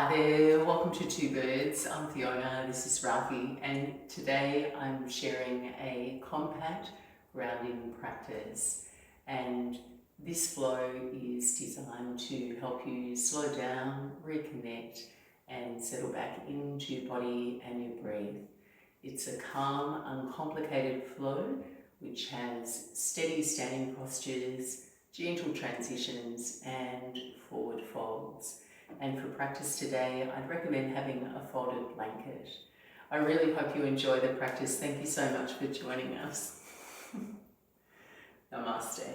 Hi there, welcome to Two Birds. I'm Fiona, this is Ralphie, and today I'm sharing a compact grounding practice. And this flow is designed to help you slow down, reconnect, and settle back into your body and your breath. It's a calm, uncomplicated flow which has steady standing postures, gentle transitions, and forward folds. And for practice today, I'd recommend having a folded blanket. I really hope you enjoy the practice. Thank you so much for joining us. Namaste.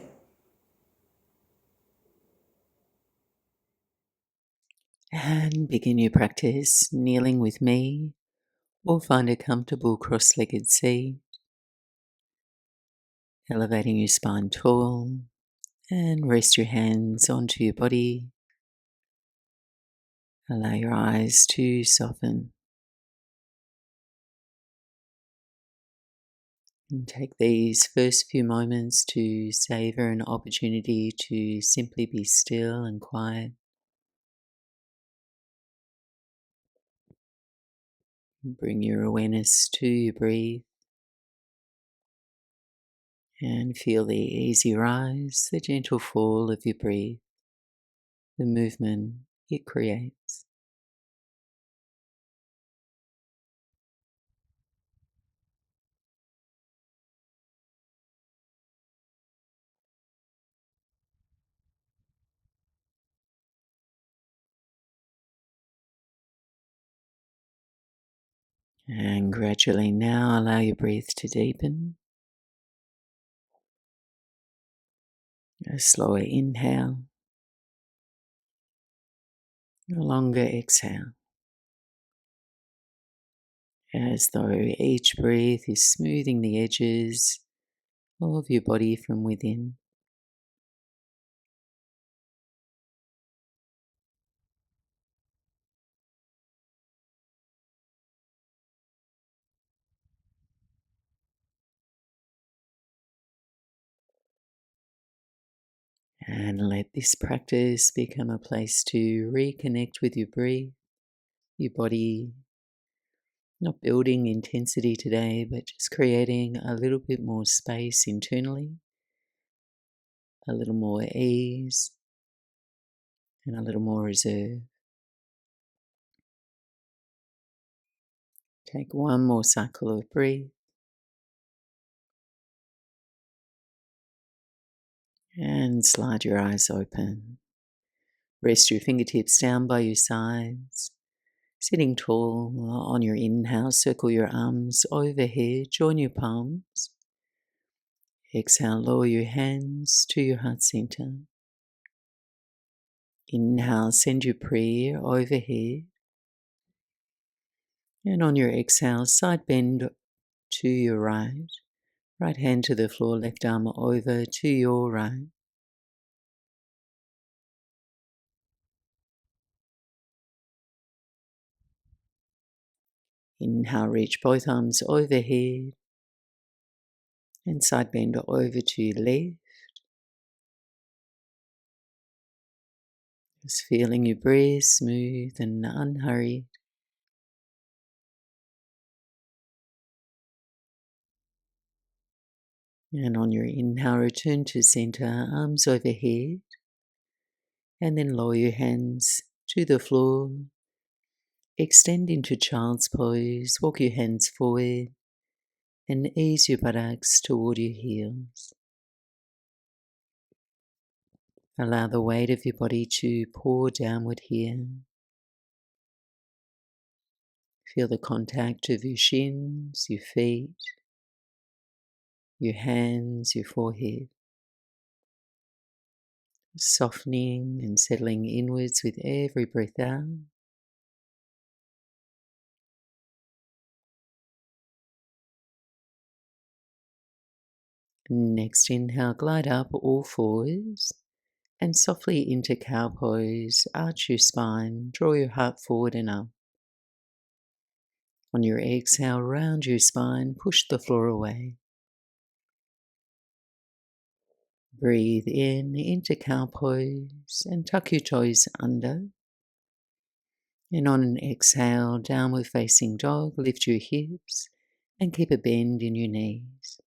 And begin your practice kneeling with me, or find a comfortable cross-legged seat, elevating your spine tall, and rest your hands onto your body. Allow your eyes to soften. And take these first few moments to savor an opportunity to simply be still and quiet. Bring your awareness to your breath and feel the easy rise, the gentle fall of your breath, the movement it creates. And gradually now allow your breath to deepen. A slower inhale, a longer exhale, as though each breath is smoothing the edges of your body from within. And let this practice become a place to reconnect with your breath, your body, not building intensity today, but just creating a little bit more space internally, a little more ease, and a little more reserve. Take one more cycle of breath, and slide your eyes open. Rest your fingertips down by your sides. Sitting tall on your inhale, circle your arms overhead, join your palms. Exhale, lower your hands to your heart center. Inhale, send your prayer overhead. And on your exhale, side bend to your right. Right hand to the floor, left arm over to your right. Inhale, reach both arms overhead. And side bend over to your left. Just feeling your breath smooth and unhurried. And on your inhale, return to center, arms overhead. And then lower your hands to the floor. Extend into child's pose, walk your hands forward and ease your buttocks toward your heels. Allow the weight of your body to pour downward here. Feel the contact of your shins, your feet, your hands, your forehead. Softening and settling inwards with every breath out. Next inhale, glide up all fours and softly into cow pose. Arch your spine, draw your heart forward and up. On your exhale, round your spine, push the floor away. Breathe in into cow pose and tuck your toes under. And on an exhale, downward facing dog, lift your hips and keep a bend in your knees.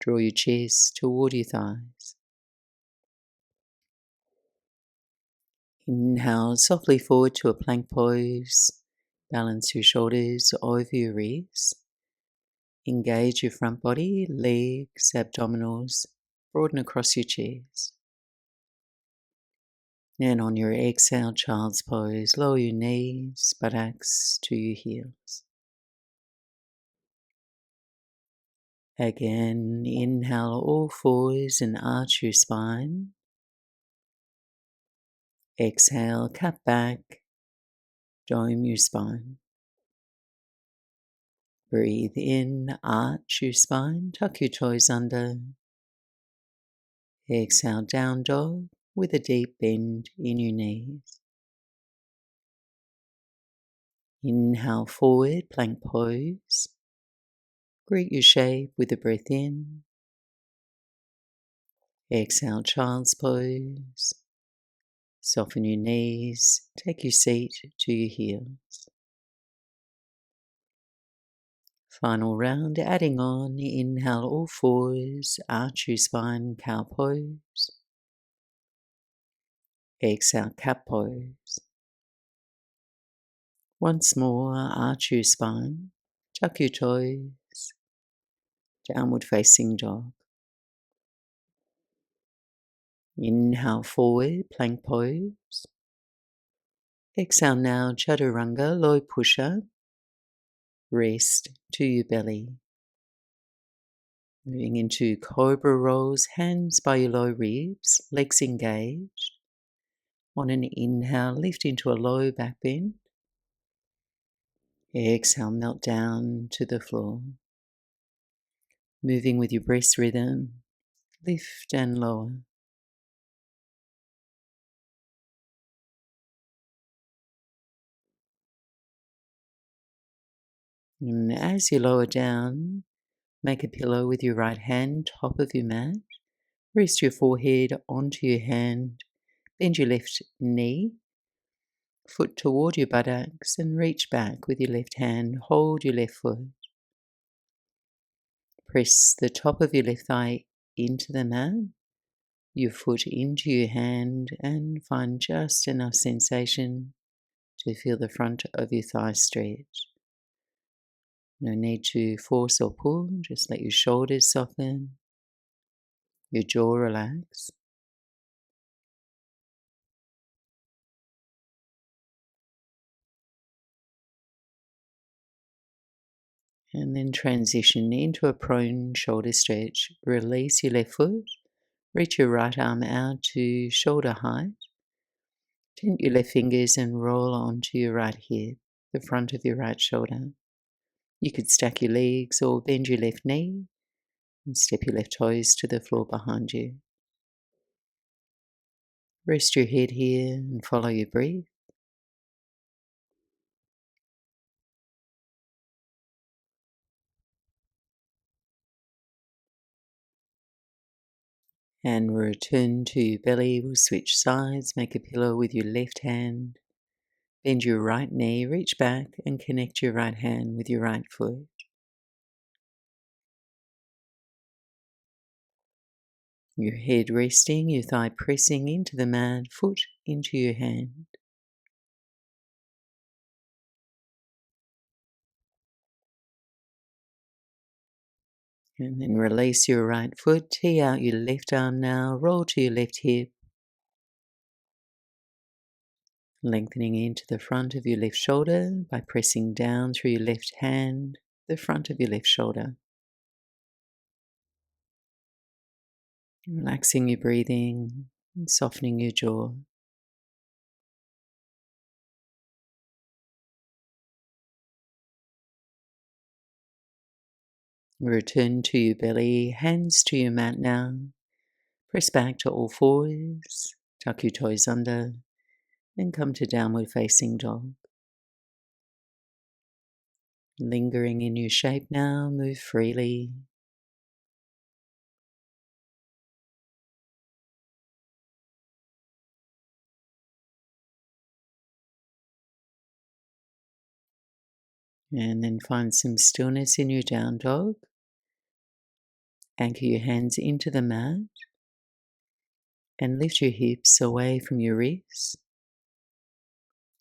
Draw your chest toward your thighs. Inhale softly forward to a plank pose. Balance your shoulders over your ears. Engage your front body, legs, abdominals, broaden across your chest. And on your exhale, child's pose, lower your knees, buttocks to your heels. Again, inhale all fours and arch your spine. Exhale, cut back, dome your spine. Breathe in, arch your spine, tuck your toes under. Exhale, down dog with a deep bend in your knees. Inhale forward, plank pose. Greet your shape with a breath in. Exhale, child's pose. Soften your knees, take your seat to your heels. Final round, adding on, inhale all fours, arch your spine, cow pose. Exhale, cat pose. Once more, arch your spine, tuck your toes, downward facing dog. Inhale forward, plank pose. Exhale now, chaturanga, low push-up. Rest to your belly. Moving into Cobra rolls, hands by your low ribs, legs engaged. On an inhale, lift into a low back bend. Exhale, melt down to the floor. Moving with your breath rhythm, lift and lower. And as you lower down, make a pillow with your right hand, top of your mat. Rest your forehead onto your hand. Bend your left knee, foot toward your buttocks, and reach back with your left hand. Hold your left foot. Press the top of your left thigh into the mat, your foot into your hand, and find just enough sensation to feel the front of your thigh stretch. No need to force or pull, just let your shoulders soften, your jaw relax. And then transition into a prone shoulder stretch. Release your left foot, reach your right arm out to shoulder height. Tent your left fingers and roll onto your right hip, the front of your right shoulder. You could stack your legs or bend your left knee and step your left toes to the floor behind you. Rest your head here and follow your breath. And return to your belly. We'll switch sides. Make a pillow with your left hand. Bend your right knee, reach back and connect your right hand with your right foot. Your head resting, your thigh pressing into the mat, foot into your hand. And then release your right foot, tee out your left arm now, roll to your left hip. Lengthening into the front of your left shoulder by pressing down through your left hand, the front of your left shoulder. Relaxing your breathing and softening your jaw. Return to your belly, hands to your mat now. Press back to all fours, tuck your toes under, and come to downward facing dog. Lingering in your shape now, move freely. And then find some stillness in your down dog. Anchor your hands into the mat and lift your hips away from your wrists.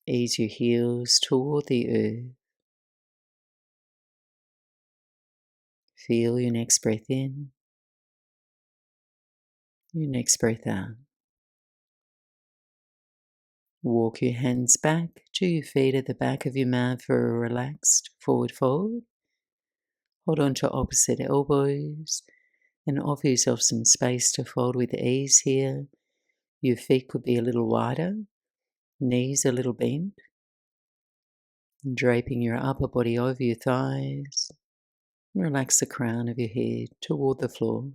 Ease your heels toward the earth. Feel your next breath in, your next breath out. Walk your hands back to your feet at the back of your mat for a relaxed forward fold. Hold on to opposite elbows and offer yourself some space to fold with ease here. Your feet could be a little wider, knees a little bent, draping your upper body over your thighs. Relax the crown of your head toward the floor.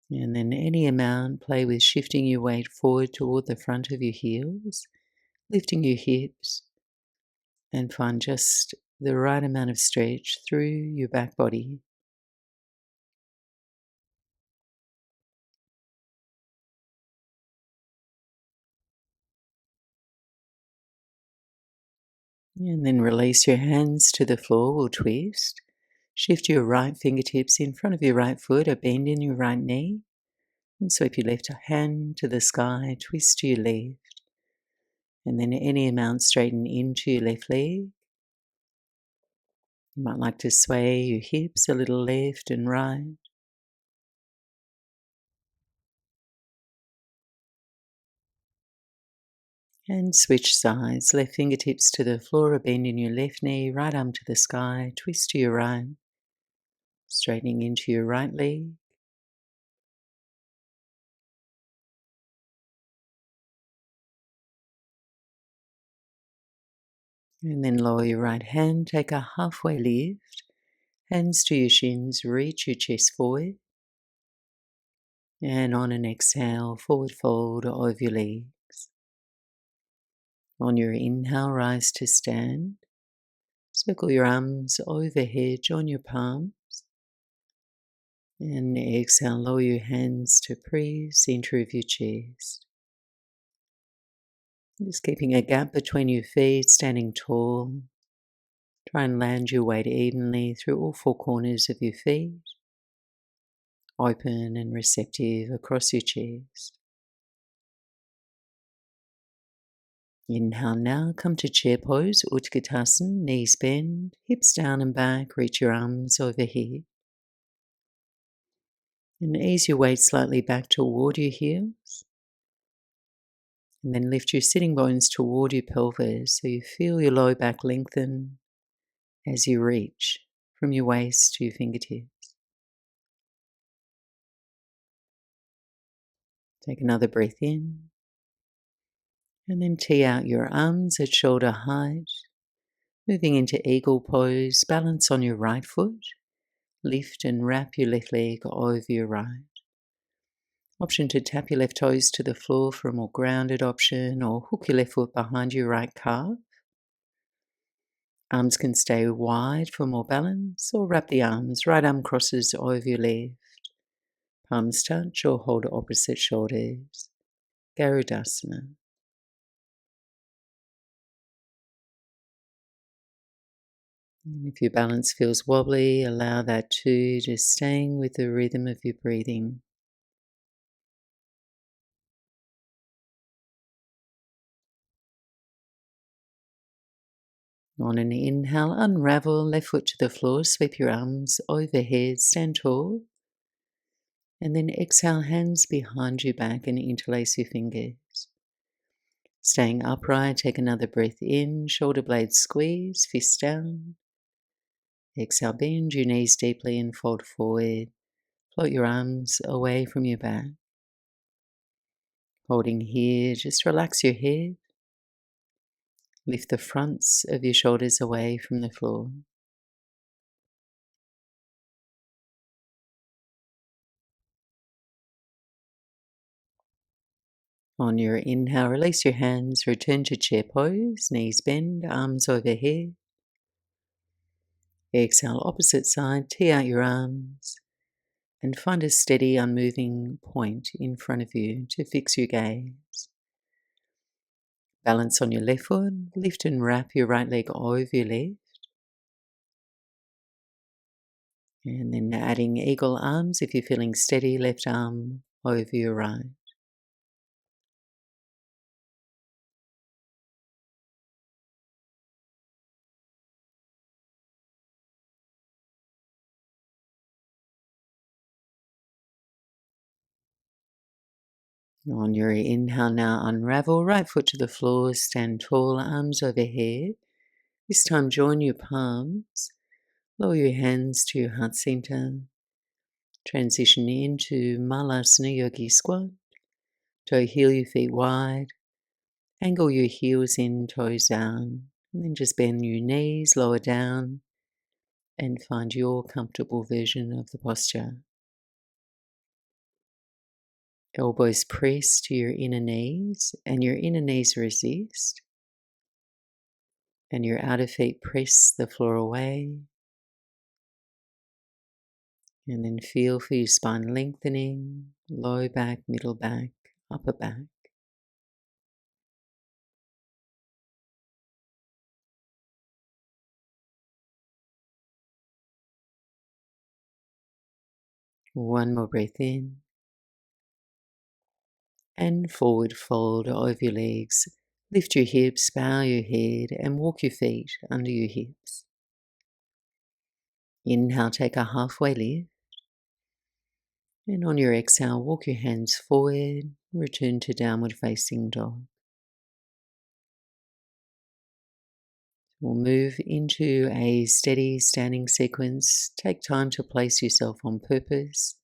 And then any amount, play with shifting your weight forward toward the front of your heels, lifting your hips, and find just the right amount of stretch through your back body. And then release your hands to the floor or twist. Shift your right fingertips in front of your right foot, a bend in your right knee. And sweep your left hand to the sky, twist to your left. And then any amount straighten into your left leg. You might like to sway your hips a little left and right. And switch sides, left fingertips to the floor, a bend in your left knee, right arm to the sky, twist to your right, straightening into your right leg. And then lower your right hand, take a halfway lift, hands to your shins, reach your chest forward. And on an exhale, forward fold over your legs. On your inhale, rise to stand. Circle your arms overhead, join your palms. And exhale, lower your hands to breathe, center of your chest. Just keeping a gap between your feet, standing tall. Try and land your weight evenly through all four corners of your feet. Open and receptive across your chest. Inhale now, come to chair pose, Uttanasana, knees bend, hips down and back, reach your arms overhead. And ease your weight slightly back toward your heels. And then lift your sitting bones toward your pelvis so you feel your low back lengthen as you reach from your waist to your fingertips. Take another breath in. And then tee out your arms at shoulder height, moving into eagle pose, balance on your right foot, lift and wrap your left leg over your right. Option to tap your left toes to the floor for a more grounded option, or hook your left foot behind your right calf. Arms can stay wide for more balance, or wrap the arms, right arm crosses over your left. Palms touch or hold opposite shoulders. Garudasana. And if your balance feels wobbly, allow that too, just staying with the rhythm of your breathing. On an inhale, unravel, left foot to the floor, sweep your arms overhead, stand tall. And then exhale, hands behind your back and interlace your fingers. Staying upright, take another breath in, shoulder blades squeeze, fists down. Exhale, bend your knees deeply and fold forward. Float your arms away from your back. Holding here, just relax your head. Lift the fronts of your shoulders away from the floor. On your inhale, release your hands, return to chair pose, knees bend, arms overhead. Exhale, opposite side, tee out your arms and find a steady, unmoving point in front of you to fix your gaze. Balance on your left foot. Lift and wrap your right leg over your left. And then adding eagle arms if you're feeling steady, left arm over your right. On your inhale now, unravel, right foot to the floor, stand tall, arms overhead. This time join your palms, lower your hands to your heart center. Transition into Malasana Yogi Squat. Toe heel your feet wide. Angle your heels in, toes down. And then just bend your knees, lower down. And find your comfortable version of the posture. Elbows press to your inner knees, and your inner knees resist. And your outer feet press the floor away. And then feel for your spine lengthening, low back, middle back, upper back. One more breath in. And forward fold over your legs. Lift your hips, bow your head, and walk your feet under your hips. Inhale, take a halfway lift. And on your exhale, walk your hands forward, return to downward facing dog. We'll move into a steady standing sequence. Take time to place yourself on purpose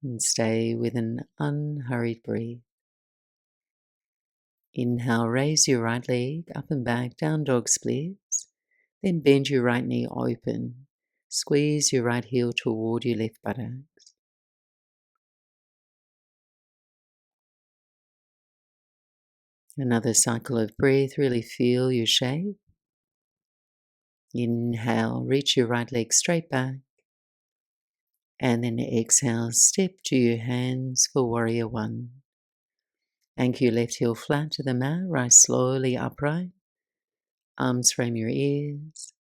and stay with an unhurried breath. Inhale, raise your right leg up and back, down dog splits. Then bend your right knee open. Squeeze your right heel toward your left buttocks. Another cycle of breath, really feel your shape. Inhale, reach your right leg straight back. And then exhale, step to your hands for warrior one. Anchor your left heel flat to the mat, rise slowly upright. Arms frame your ears.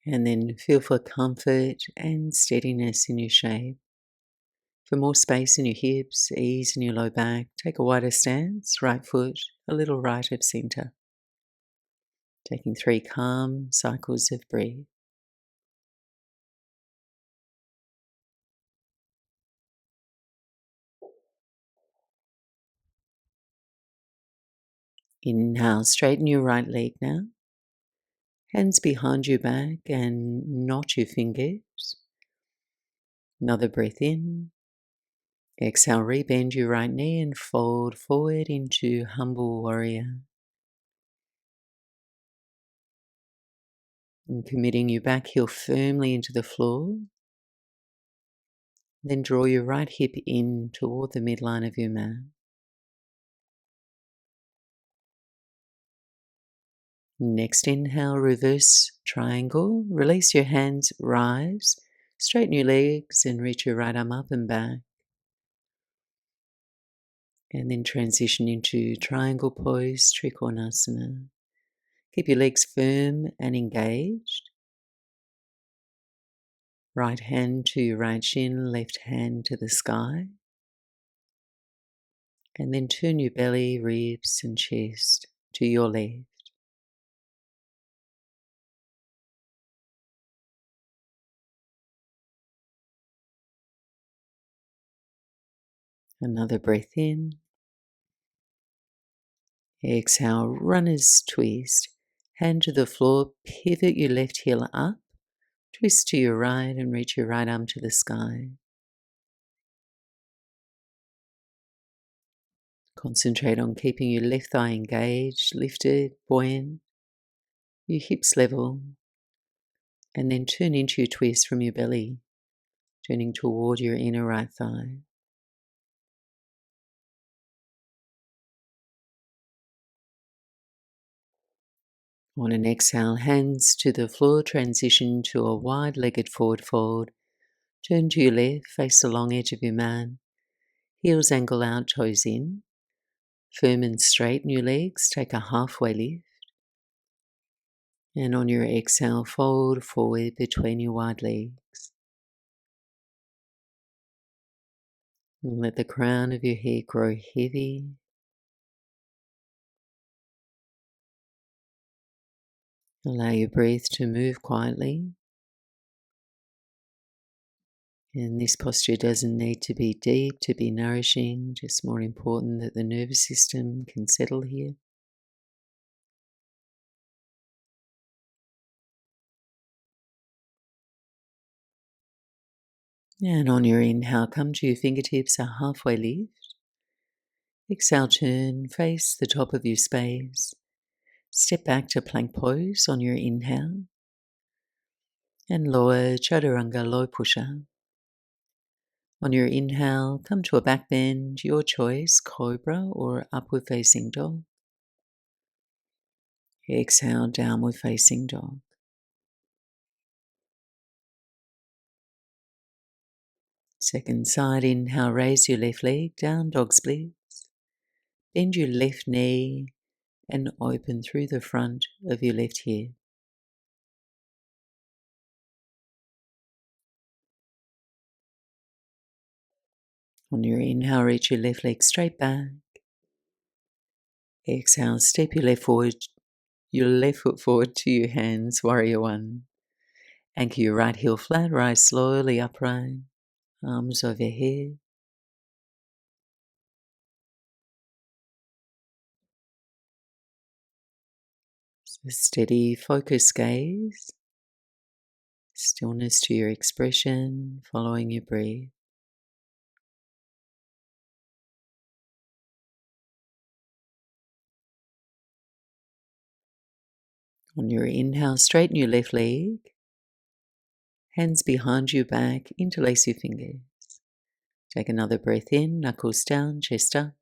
And then feel for comfort and steadiness in your shape. For more space in your hips, ease in your low back, take a wider stance, right foot a little right of center. Taking 3 calm cycles of breath. Inhale, straighten your right leg now. Hands behind your back and knot your fingers. Another breath in. Exhale, rebend your right knee and fold forward into humble warrior. And committing your back heel firmly into the floor. Then draw your right hip in toward the midline of your mat. Next inhale, reverse triangle. Release your hands, rise. Straighten your legs and reach your right arm up and back. And then transition into triangle pose, Trikonasana. Keep your legs firm and engaged. Right hand to your right shin, left hand to the sky. And then turn your belly, ribs and chest to your left. Another breath in. Exhale, runner's twist. Hand to the floor, pivot your left heel up. Twist to your right and reach your right arm to the sky. Concentrate on keeping your left thigh engaged, lifted, buoyant, your hips level, and then turn into your twist from your belly, turning toward your inner right thigh. On an exhale, hands to the floor, transition to a wide-legged forward fold. Turn to your left, face the long edge of your mat. Heels angle out, toes in. Firm and straighten your legs. Take a halfway lift. And on your exhale, fold forward between your wide legs. And let the crown of your head grow heavy. Allow your breath to move quietly. And this posture doesn't need to be deep to be nourishing, just more important that the nervous system can settle here. And on your inhale, come to your fingertips, a halfway lift. Exhale, turn, face the top of your space. Step back to plank pose on your inhale. And lower chaturanga, low push-up. On your inhale, come to a back bend, your choice, Cobra or upward facing dog. Exhale, downward facing dog. Second side, inhale, raise your left leg, down dog splits. Bend your left knee and open through the front of your left hip. On your inhale, reach your left leg straight back. Exhale, step your left foot forward to your hands, warrior one. Anchor your right heel flat, rise slowly upright, arms overhead. So steady, focused gaze, stillness to your expression, following your breath. On your inhale, straighten your left leg, hands behind your back, interlace your fingers. Take another breath in, knuckles down, chest up.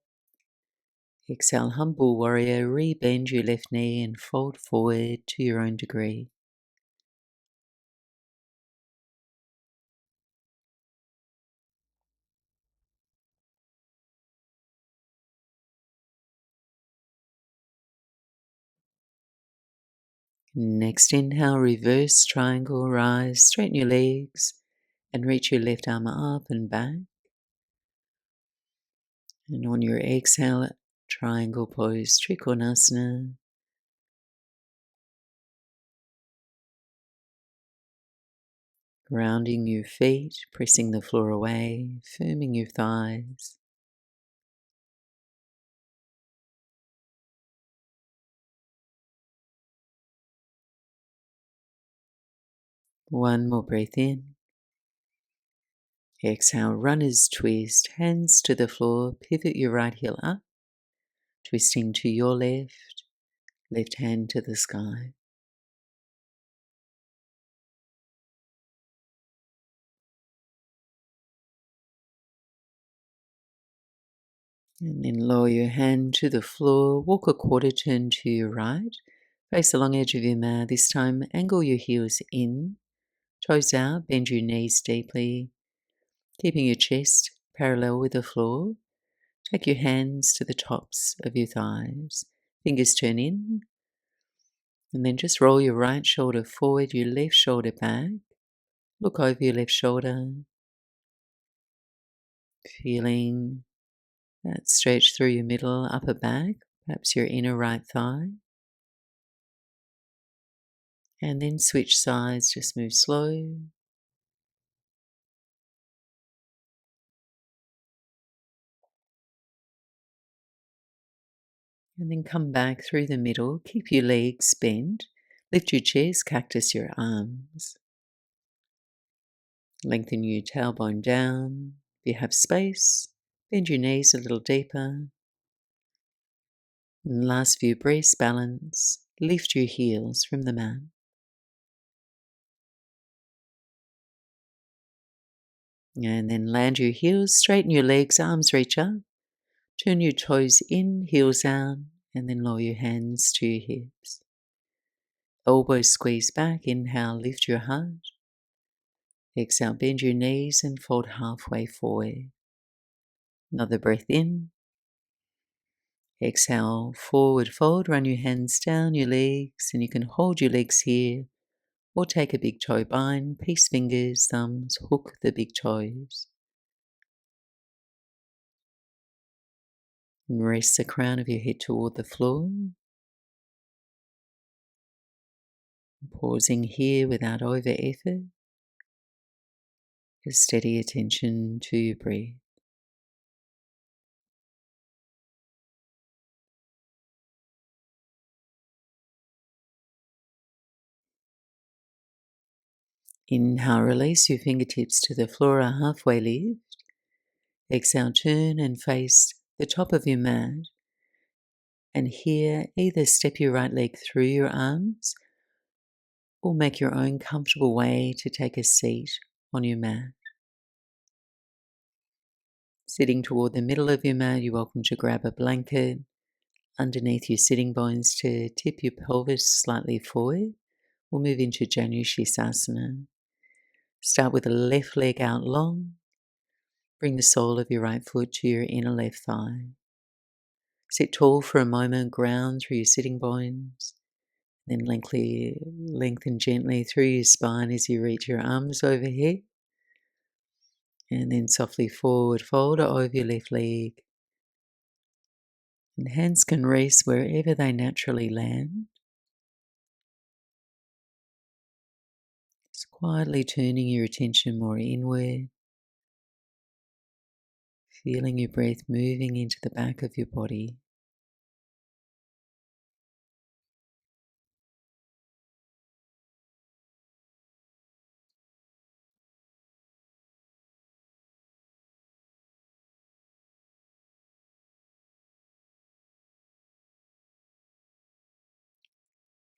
Exhale, humble warrior, re-bend your left knee and fold forward to your own degree. Next inhale, reverse triangle, rise, straighten your legs and reach your left arm up and back. And on your exhale, triangle pose, Uttanasana. Grounding your feet, pressing the floor away, firming your thighs. One more breath in. Exhale, runner's twist, hands to the floor, pivot your right heel up, twisting to your left, left hand to the sky. And then lower your hand to the floor, walk a quarter turn to your right, face the long edge of your mat. This time, angle your heels in, toes out, bend your knees deeply, keeping your chest parallel with the floor. Take your hands to the tops of your thighs, fingers turn in, and then just roll your right shoulder forward, your left shoulder back. Look over your left shoulder, feeling that stretch through your middle upper back, perhaps your inner right thigh. And then switch sides, just move slow. And then come back through the middle, keep your legs bent, lift your chest, cactus your arms. Lengthen your tailbone down. If you have space, bend your knees a little deeper. And last few breaths, balance. Lift your heels from the mat. And then land your heels, straighten your legs, arms reach up. Turn your toes in, heels out, and then lower your hands to your hips. Elbows squeeze back, inhale, lift your heart. Exhale, bend your knees and fold halfway forward. Another breath in. Exhale, forward fold, run your hands down your legs, and you can hold your legs here or take a big toe bind, peace fingers, thumbs, hook the big toes. And rest the crown of your head toward the floor. Pausing here without over effort. Just steady attention to your breath. Inhale, release your fingertips to the floor, a halfway lift. Exhale, turn and face the top of your mat. And here, either step your right leg through your arms or make your own comfortable way to take a seat on your mat. Sitting toward the middle of your mat, you're welcome to grab a blanket underneath your sitting bones to tip your pelvis slightly forward. We'll move into Janushisasana. Start with the left leg out long. Bring the sole of your right foot to your inner left thigh. Sit tall for a moment, ground through your sitting bones. Then lengthen gently through your spine as you reach your arms overhead. And then softly forward fold over your left leg. And hands can rest wherever they naturally land. Just quietly turning your attention more inward. Feeling your breath moving into the back of your body.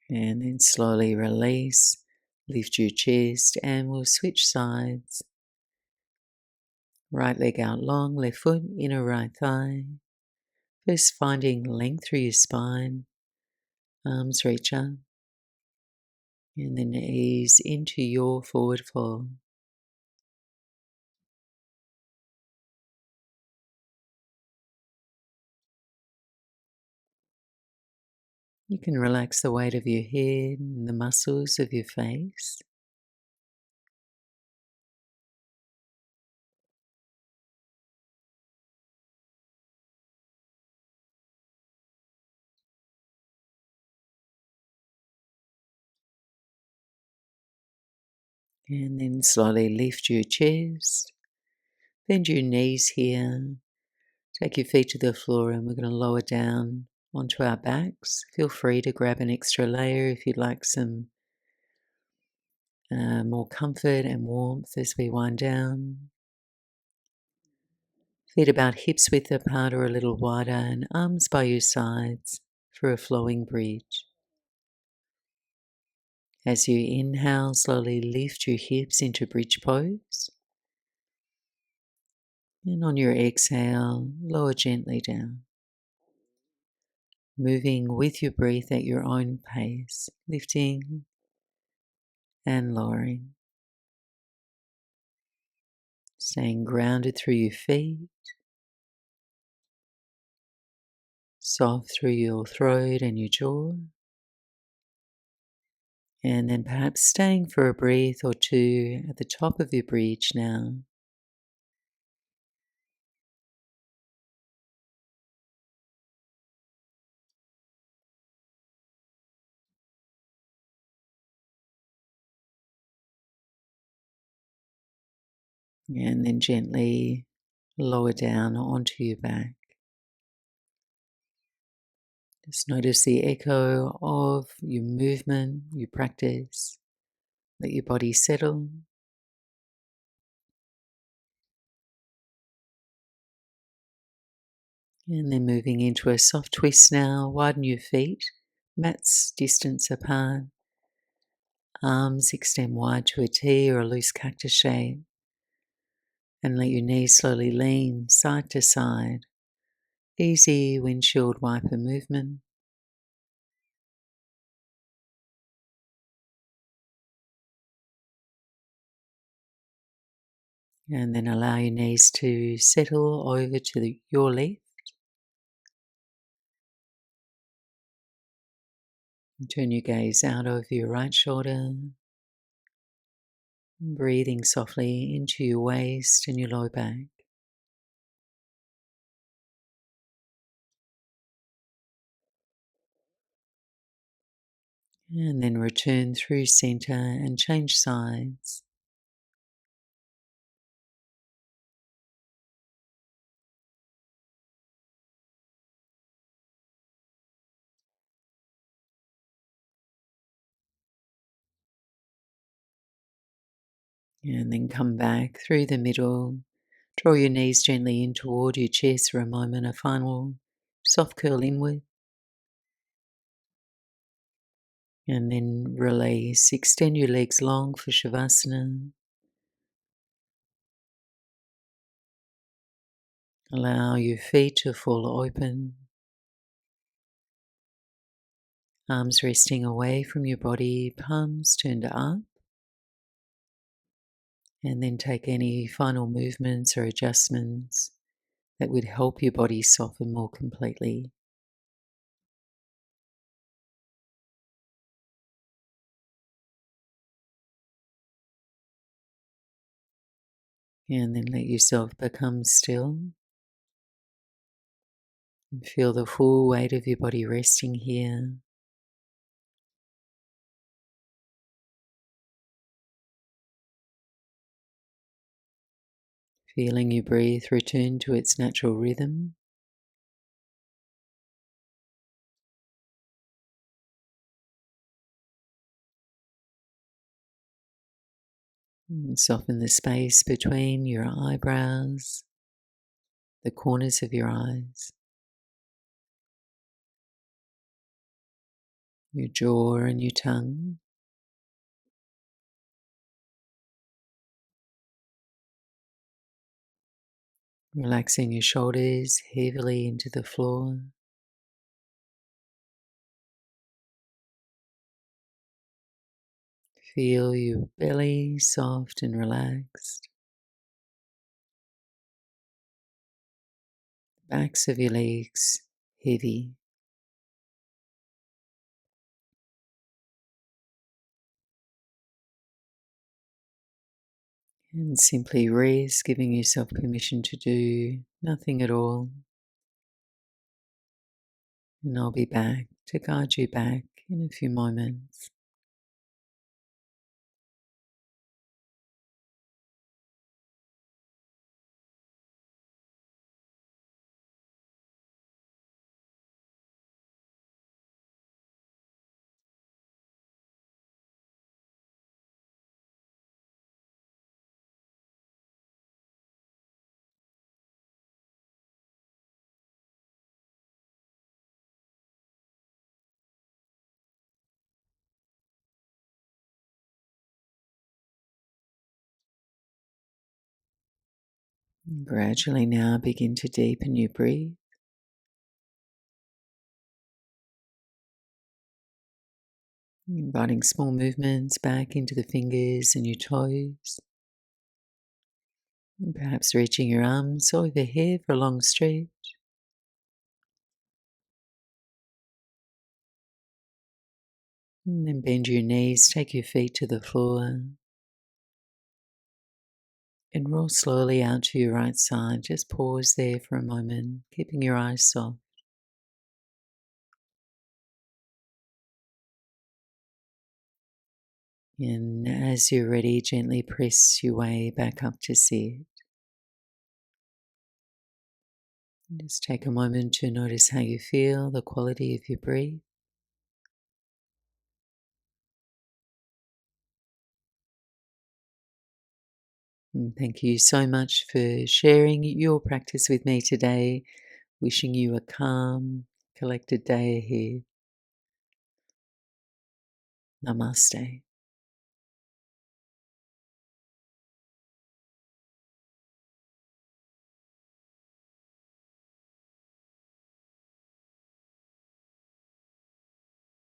And then slowly release, lift your chest, and we'll switch sides. Right leg out long, left foot, inner right thigh. First finding length through your spine, arms reach up, and then ease into your forward fold. You can relax the weight of your head and the muscles of your face. And then slowly lift your chest, bend your knees here, take your feet to the floor, and we're going to lower down onto our backs. Feel free to grab an extra layer if you'd like some more comfort and warmth as we wind down. Feet about hips width apart or a little wider, and arms by your sides for a flowing bridge. As you inhale, slowly lift your hips into bridge pose. And on your exhale, lower gently down. Moving with your breath at your own pace, lifting and lowering. Staying grounded through your feet, soft through your throat and your jaw. And then perhaps staying for a breath or two at the top of your bridge now. And then gently lower down onto your back. Just notice the echo of your movement, your practice. Let your body settle. And then moving into a soft twist now. Widen your feet, mats distance apart. Arms extend wide to a T or a loose cactus shape. And let your knees slowly lean side to side. Easy windshield wiper movement. And then allow your knees to settle over to your left. Turn your gaze out over your right shoulder. Breathing softly into your waist and your low back. And then return through center and change sides. And then come back through the middle. Draw your knees gently in toward your chest for a moment, a final soft curl inward. And then release. Extend your legs long for Shavasana. Allow your feet to fall open. Arms resting away from your body, palms turned up. And then take any final movements or adjustments that would help your body soften more completely. And then let yourself become still. And feel the full weight of your body resting here. Feeling your breath return to its natural rhythm. And soften the space between your eyebrows, the corners of your eyes, your jaw and your tongue. Relaxing your shoulders heavily into the floor. Feel your belly soft and relaxed. Backs of your legs heavy. And simply rest, giving yourself permission to do nothing at all. And I'll be back to guide you back in a few moments. And gradually now begin to deepen your breath. Inviting small movements back into the fingers and your toes. And perhaps reaching your arms overhead for a long stretch. And then bend your knees, take your feet to the floor. And roll slowly out to your right side. Just pause there for a moment, keeping your eyes soft. And as you're ready, gently press your way back up to sit. Just take a moment to notice how you feel, the quality of your breath. And thank you so much for sharing your practice with me today. Wishing you a calm, collected day ahead. Namaste.